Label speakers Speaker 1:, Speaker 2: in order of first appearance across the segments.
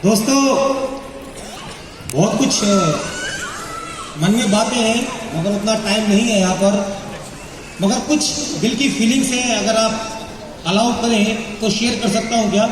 Speaker 1: दोस्तों बहुत कुछ मन में बातें हैं मगर उतना टाइम नहीं है यहाँ पर, मगर कुछ दिल की फीलिंग्स है, अगर आप अलाउ करें तो शेयर कर सकता हूँ क्या?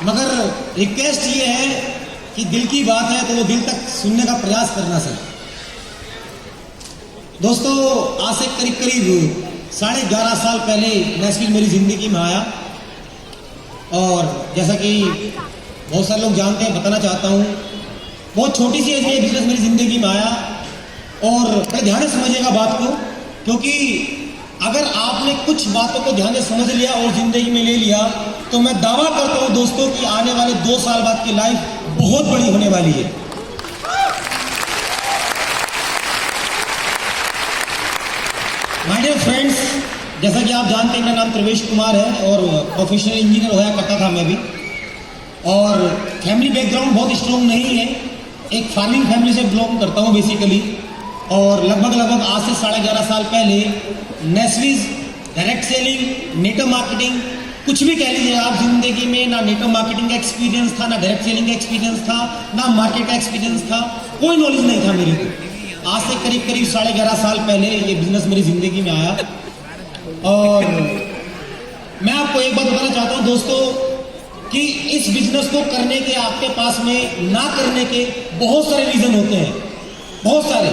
Speaker 1: मगर रिक्वेस्ट ये है कि दिल की बात है तो वो दिल तक सुनने का प्रयास करना सर। दोस्तों आज से करीब करीब 11.5 साल पहले नेस्विल मेरी जिंदगी में आया और जैसा कि बहुत सारे लोग जानते हैं, बताना चाहता हूँ, बहुत छोटी सी एज में बिजनेस मेरी जिंदगी में आया। और मैं ध्यान से समझिएगा बात को, क्योंकि अगर आपने कुछ बातों को ध्यान से समझ लिया और जिंदगी में ले लिया तो मैं दावा करता हूँ दोस्तों कि आने वाले 2 साल बाद की लाइफ बहुत बड़ी होने वाली है। माय डियर फ्रेंड्स, जैसा कि आप जानते हैं मेरा नाम प्रवेश कुमार है और प्रोफेशनल इंजीनियर होया करता था मैं भी, और फैमिली बैकग्राउंड बहुत स्ट्रॉन्ग नहीं है, एक फार्मिंग फैमिली से बिलोंग करता हूँ बेसिकली। और लगभग आज से 11.5 साल पहले नेस्विज डायरेक्ट सेलिंग, नेटवर्क मार्केटिंग, कुछ भी कह लीजिए आप, जिंदगी में ना नेटवर्क मार्केटिंग का एक्सपीरियंस था, ना डायरेक्ट सेलिंग का एक्सपीरियंस था, ना मार्केट का एक्सपीरियंस था, कोई नॉलेज नहीं था मेरे को। आज से करीब 11.5 साल पहले ये बिजनेस मेरी जिंदगी में आया। और मैं आपको एक बात बताना चाहता हूँ दोस्तों कि इस बिजनेस को करने के आपके पास में ना करने के बहुत सारे रीजन होते हैं, बहुत सारे।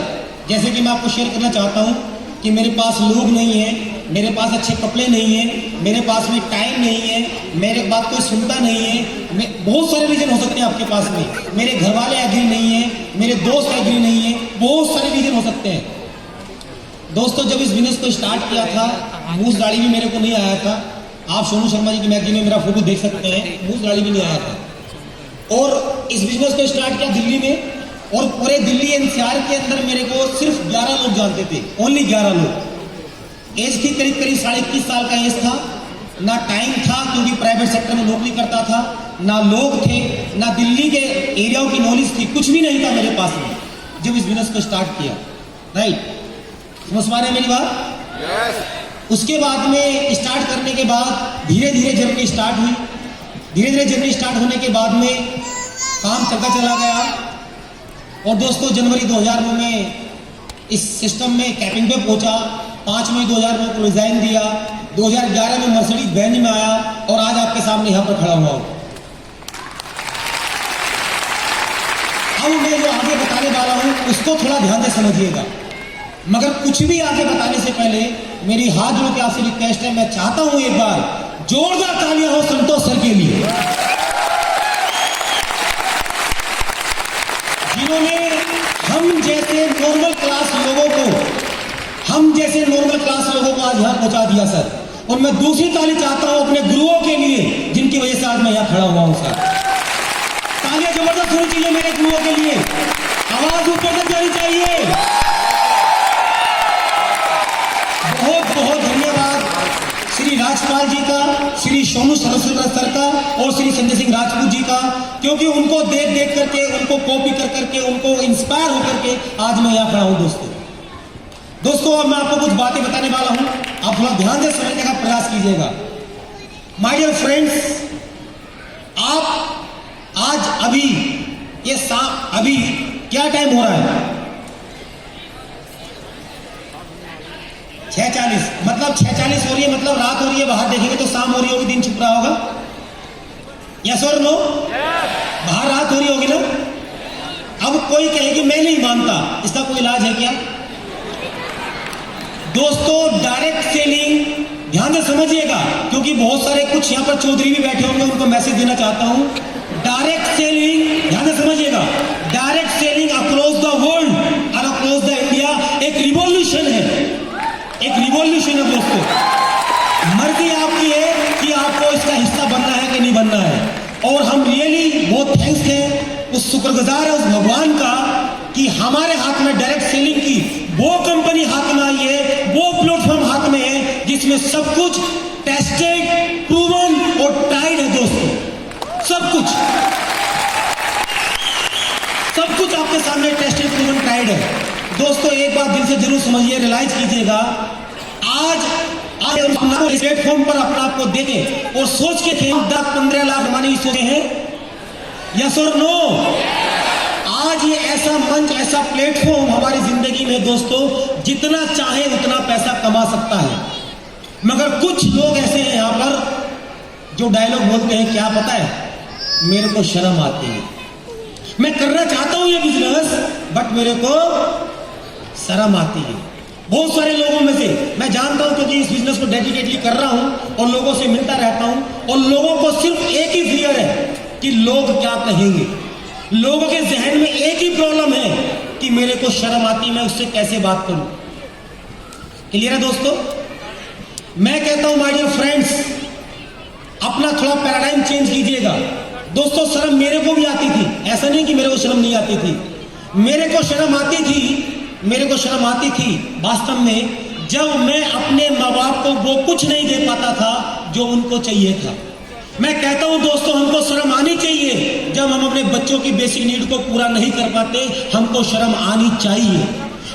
Speaker 1: जैसे कि मैं आपको शेयर करना चाहता हूँ कि मेरे पास लोग नहीं है, मेरे पास अच्छे कपड़े नहीं है, मेरे पास में टाइम नहीं है, मेरे बात कोई सुनता नहीं है, बहुत सारे रीजन हो सकते हैं आपके पास में, मेरे घर वाले एग्री नहीं है, मेरे दोस्त एग्री नहीं है, बहुत सारे रीजन हो सकते हैं। दोस्तों जब इस बिजनेस को स्टार्ट किया था, मूस दाढ़ी भी मेरे को नहीं आया था। आप सोनू शर्मा जी की मैगजीन में मेरा फोटो देख सकते हैं, मूस दाढ़ी भी नहीं आया था। और इस बिजनेस को स्टार्ट किया दिल्ली में, और पूरे दिल्ली एनसीआर के अंदर मेरे को सिर्फ 11 लोग जानते थे, ओनली 11 लोग। एज थी करीब 21.5 साल का एज था, ना टाइम था क्योंकि प्राइवेट सेक्टर में नौकरी करता था, ना लोग थे, ना दिल्ली के एरियाओं की नॉलेज थी, कुछ भी नहीं था मेरे पास में जब इस बिजनेस को स्टार्ट किया। राइट, समझ पा रहे हैं मेरी बात? yes. उसके बाद में स्टार्ट करने के बाद धीरे धीरे जर्नी स्टार्ट हुई, धीरे धीरे जर्नी स्टार्ट होने के बाद में काम चलता चला गया। और दोस्तों जनवरी 2009 में इस सिस्टम में कैपिंग पे पहुंचा, 5 मई 2009 को रिजाइन दिया, 2011 में मर्सिडीज बेंज में आया और आज आपके सामने यहाँ पर खड़ा हुआ हूँ। अब मैं जो आगे बताने वाला हूँ उसको थोड़ा ध्यान से समझिएगा, मगर कुछ भी आगे बताने से पहले मेरी हाथ जोड़ के आपसे रिक्वेस्ट है, मैं चाहता हूं एक बार जोरदार तालियां हो संतोष सर के लिए, जिन्होंने हम जैसे नॉर्मल क्लास लोगों को आज यहां पहुंचा दिया सर। और मैं दूसरी ताली चाहता हूं अपने गुरुओं के लिए जिनकी वजह से आज मैं यहां खड़ा हुआ हूं सर। तालियां जबरदस्त होनी चाहिए मेरे गुरुओं के लिए, आवाज ऊपर तक जानी चाहिए। बहुत बहुत धन्यवाद श्री राजपाल जी का, श्री सोनू सरस्वती सर का और श्री संजय सिंह राजपूत जी का, क्योंकि उनको देख देख करके, उनको कॉपी कर करके, उनको इंस्पायर होकर के आज मैं यहाँ खड़ा हूँ दोस्तों। अब मैं आपको कुछ बातें बताने वाला हूँ, आप थोड़ा ध्यान से समझने का प्रयास कीजिएगा। माय डियर फ्रेंड्स, आप आज अभी अभी क्या टाइम हो रहा है? 6:40, मतलब 6:40 हो रही है, मतलब रात हो रही है। बाहर देखेंगे तो शाम हो रही होगी, दिन छुप रहा होगा। यस और नो? बाहर रात हो रही होगी ना। अब कोई कहे कि मैं नहीं मानता, इसका कोई इलाज है क्या? दोस्तों डायरेक्ट सेलिंग ध्यान से समझिएगा, क्योंकि बहुत सारे कुछ यहाँ पर चौधरी भी बैठे होंगे, उनको मैसेज देना चाहता हूं। डायरेक्ट सेलिंग ध्यान से समझिएगा, direct selling across the world और अक्रॉस द इंडिया एक रिवॉल्यूशन है, एक रिवॉल्यूशन है दोस्तों। मर्जी आपकी है कि आपको इसका हिस्सा बनना है कि नहीं बनना है। और हम रियली बहुत थैंक्स हैं, उस शुक्रगुजार है उस भगवान का कि हमारे हाथ में डायरेक्ट सेलिंग की वो कंपनी हाथ में आई है, वो प्लेटफॉर्म हाथ में है जिसमें सब कुछ टेस्टेड, प्रूवन और ट्राइड है दोस्तों। सब कुछ आपके सामने टेस्टेड, प्रूवन, ट्राइड है दोस्तों। एक बात दिल से जरूर समझिए, रियलाइज कीजिएगा, आज आज इस प्लेटफॉर्म पर अपना आपको देखें और सोच के थे 10-15 लाख कमाने की सोचे हैं, यस और नो? आज ये ऐसा मंच, ऐसा प्लेटफॉर्म हमारी जिंदगी में दोस्तों, जितना चाहे उतना पैसा कमा सकता है। मगर कुछ लोग ऐसे हैं यहां पर जो डायलॉग बोलते हैं, क्या पता है, मेरे को शर्म आती है, मैं करना चाहता हूं ये बिजनेस बट मेरे को शर्म आती है। बहुत सारे लोगों में से मैं जानता हूं, क्योंकि इस बिजनेस को डेडिकेटली कर रहा हूं और लोगों से मिलता रहता हूं, और लोगों को सिर्फ एक ही फियर है कि लोग क्या कहेंगे। लोगों के जहन में एक ही प्रॉब्लम है कि मेरे को शर्म आती, मैं उससे कैसे बात करूं। क्लियर है दोस्तों? मैं कहता हूं माय डियर फ्रेंड्स, अपना थोड़ा पैराडाइम चेंज कीजिएगा। दोस्तों शर्म मेरे को भी आती थी, ऐसा नहीं कि मेरे को शर्म नहीं आती थी। मेरे को शर्म आती थी वास्तव में, जब मैं अपने माँ बाप को वो कुछ नहीं दे पाता था जो उनको चाहिए था। मैं कहता हूं दोस्तों, हमको शर्म आनी चाहिए जब हम अपने बच्चों की बेसिक नीड को पूरा नहीं कर पाते। हमको शर्म आनी चाहिए।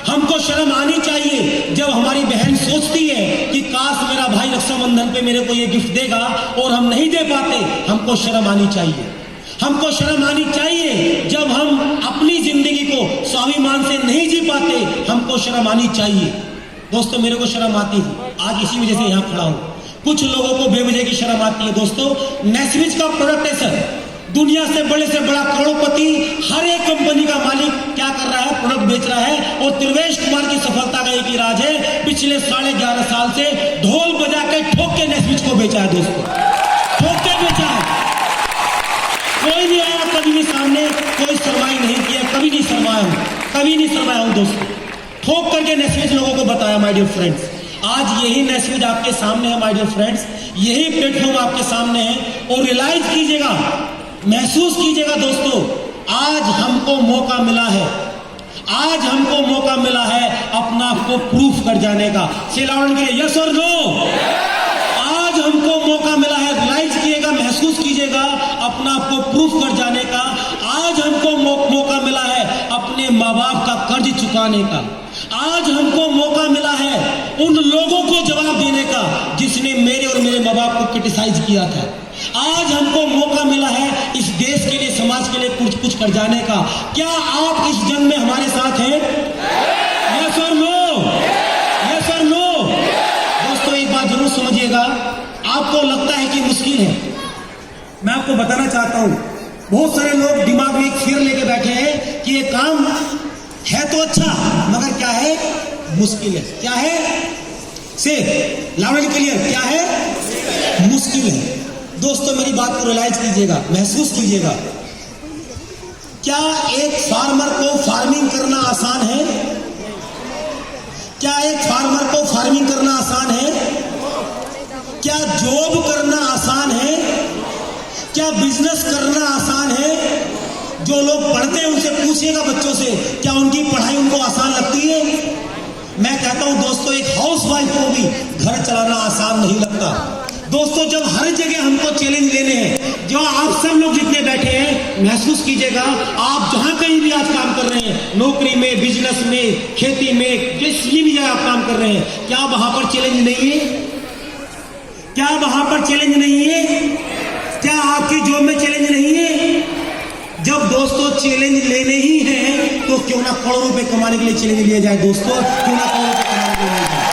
Speaker 1: हमको शर्म आनी चाहिए जब हमारी बहन सोचती है कि काश मेरा भाई रक्षाबंधन पे मेरे को ये गिफ्ट देगा और हम नहीं दे पाते। हमको शर्म आनी चाहिए। हमको शर्म आनी चाहिए जब हम अपनी जिंदगी को स्वाभिमान से नहीं जी पाते। हमको शर्म आनी चाहिए। दोस्तों मेरे को शर्म आती थी, आज इसी वजह से यहां खड़ा हूं। कुछ लोगों को बेवजह की शर्म आती है। दोस्तों नेस्विच का प्रोडक्ट है सर, दुनिया से बड़ा करोड़पति, हर एक कंपनी का मालिक क्या कर रहा है, प्रोडक्ट बेच रहा है। और त्रिवेश कुमार की सफलता का एक ही राज है, पिछले 11.5 साल से ढोल बजा के ठोक के नेस्विच को बेचा है। दोस्तों ठोक के बेचा है। कोई नहीं आया कभी भी सामने, कोई शर्माई नहीं किया, कभी नहीं शर्माया हूं दोस्तों। ठोक करके नेस्विच लोगों को बताया माय डियर फ्रेंड्स। आज यही नेस्विच आपके सामने है माय डियर फ्रेंड्स, यही प्लेटफॉर्म आपके सामने है। और रियलाइज कीजिएगा, महसूस कीजिएगा दोस्तों, आज हमको मौका मिला है अपना आपको प्रूफ कर जाने का। सिलावन के लिए यस और नो? आज हमको मौका मिला है, रियलाइज कीजिएगा, महसूस कीजिएगा, अपना आपको प्रूफ कर जाने का। आज हमको मौका मिला है अपने माँ बाप का कर्ज चुकाने का। आज हमको मौका मिला है उन लोगों को जवाब देने का जिसने मेरे और मेरे माँ बाप को क्रिटिसाइज किया था। आज हमको मौका मिला है इस देश के लिए, समाज के लिए कुछ कर जाने का। क्या आप इस जंग में हमारे साथ हैं? यस और नो? यस और नो? दोस्तों एक बात जरूर समझिएगा, आपको लगता है कि मुश्किल है, मैं आपको बताना चाहता हूं, बहुत सारे लोग दिमाग में एक फियर लेके बैठे हैं कि ये काम है तो अच्छा, मगर क्या है, मुश्किल है। क्या है? से लाउडली क्लियर, क्या है? मुश्किल है। दोस्तों मेरी बात को रियलाइज कीजिएगा, महसूस कीजिएगा। क्या एक फार्मर को फार्मिंग करना आसान है? क्या एक फार्मर को फार्मिंग करना आसान है? क्या जॉब करना आसान है? क्या बिजनेस करना आसान है? जो लोग पढ़ते हैं उनसे पूछिएगा, बच्चों से, क्या उनकी पढ़ाई उनको आसान लगती है? मैं कहता हूं दोस्तों, एक हाउसवाइफ को भी घर चलाना आसान नहीं लगता। दोस्तों जब हर जगह हमको चैलेंज लेने हैं, जो आप सब लोग जितने बैठे हैं, महसूस कीजिएगा, आप जहां कहीं भी आज काम कर रहे हैं, नौकरी में, बिजनेस में, खेती में, जिस भी जगह आप काम कर रहे हैं, क्या वहां पर चैलेंज नहीं है? क्या वहां पर चैलेंज नहीं है? क्या आपकी जॉब में चैलेंज नहीं है? जब दोस्तों चैलेंज लेने ही है तो क्यों ना करोड़ों रुपए कमाने के लिए चैलेंज लिया जाए। दोस्तों क्यों ना करोड़ों रुपए कमाने के लिए लिया जाए।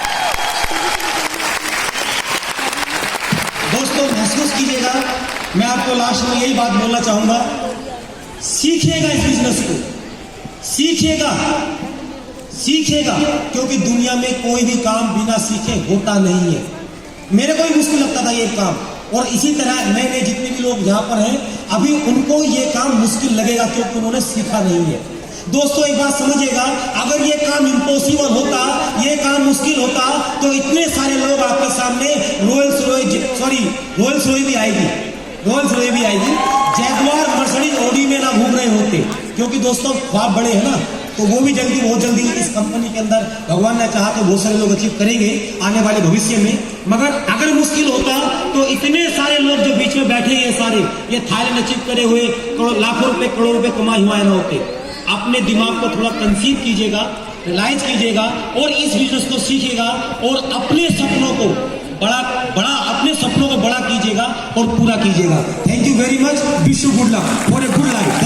Speaker 1: दोस्तों महसूस कीजिएगा, मैं आपको लास्ट में यही बात बोलना चाहूंगा, सीखिएगा इस बिजनेस को, सीखिएगा, क्योंकि दुनिया में कोई भी काम बिना सीखे होता नहीं है। मेरे को भी मुश्किल लगता था ये काम, और इसी तरह नए जितने भी लोग यहाँ पर हैं, अभी उनको ये काम मुश्किल लगेगा क्योंकि उन्होंने सीखा नहीं है। दोस्तों एक बात समझिएगा, अगर ये काम इम्पॉसिबल होता, ये काम मुश्किल होता, तो इतने सारे लोग आपके सामने रोल्स रॉयस भी आएगी, जैगुआर, मर्सिडीज, ऑडी में ना घूम रहे होते। क्योंकि दोस्तों ख्वाब बड़े हैं ना, तो वो भी बहुत जल्दी इस कंपनी के अंदर भगवान ने चाहा तो बहुत सारे लोग अचीव करेंगे आने वाले भविष्य में। मगर अगर मुश्किल होता तो इतने सारे लोग जो बीच में बैठे हैं, सारे ये थाईलैंड अचीव करे हुए लाखों रुपए, करोड़ों रुपए कमाए हुए ना होते। अपने दिमाग को थोड़ा कंसीव कीजिएगा, रियलाइज कीजिएगा और इस बिजनेस को सीखिएगा और अपने सपनों को बड़ा बड़ा अपने सपनों को बड़ा कीजिएगा और पूरा कीजिएगा। Thank you very much, wish you good luck for a good life.